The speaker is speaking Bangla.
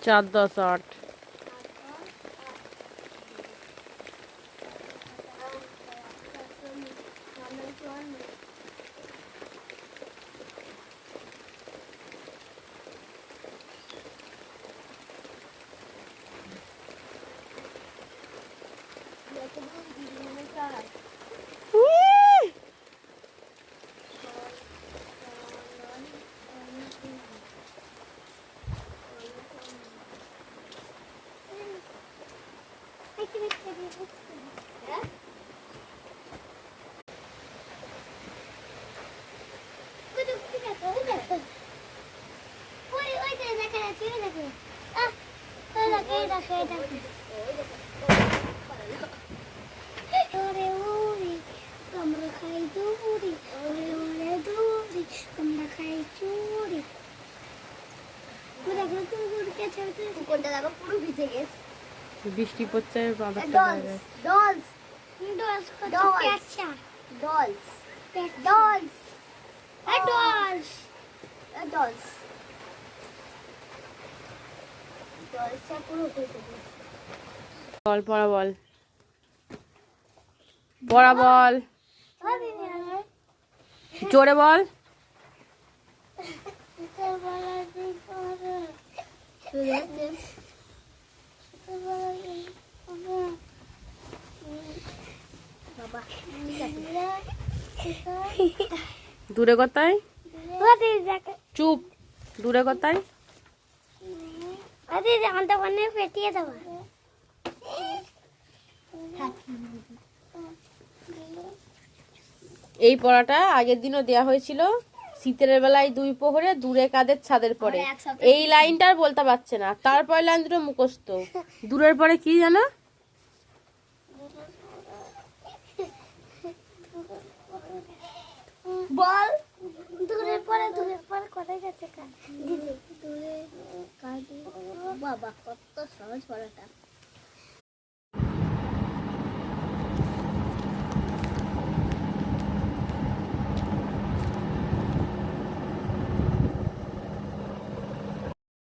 চার 10 8। বৃষ্টি পড়ছে বল পড়া বল পড়া বল জোরে বল। দূরে কোথায়? চুপ। দূরে কোথায়? পেটিয়ে দেবো। এই পড়াটা আগের দিনও দেয়া হয়েছিল। শীতের বেলায় 2 প্রহরে দূরে কাদের ছাদের পরে। এই লাইনটা আর বলতে পারছে না। তারপরে লাইন দুটো মুখস্থ। দূরের পরে কি জানো? বল। দূরের পরে কোথায় গেছে? বাবা কত সহজ পড়াটা।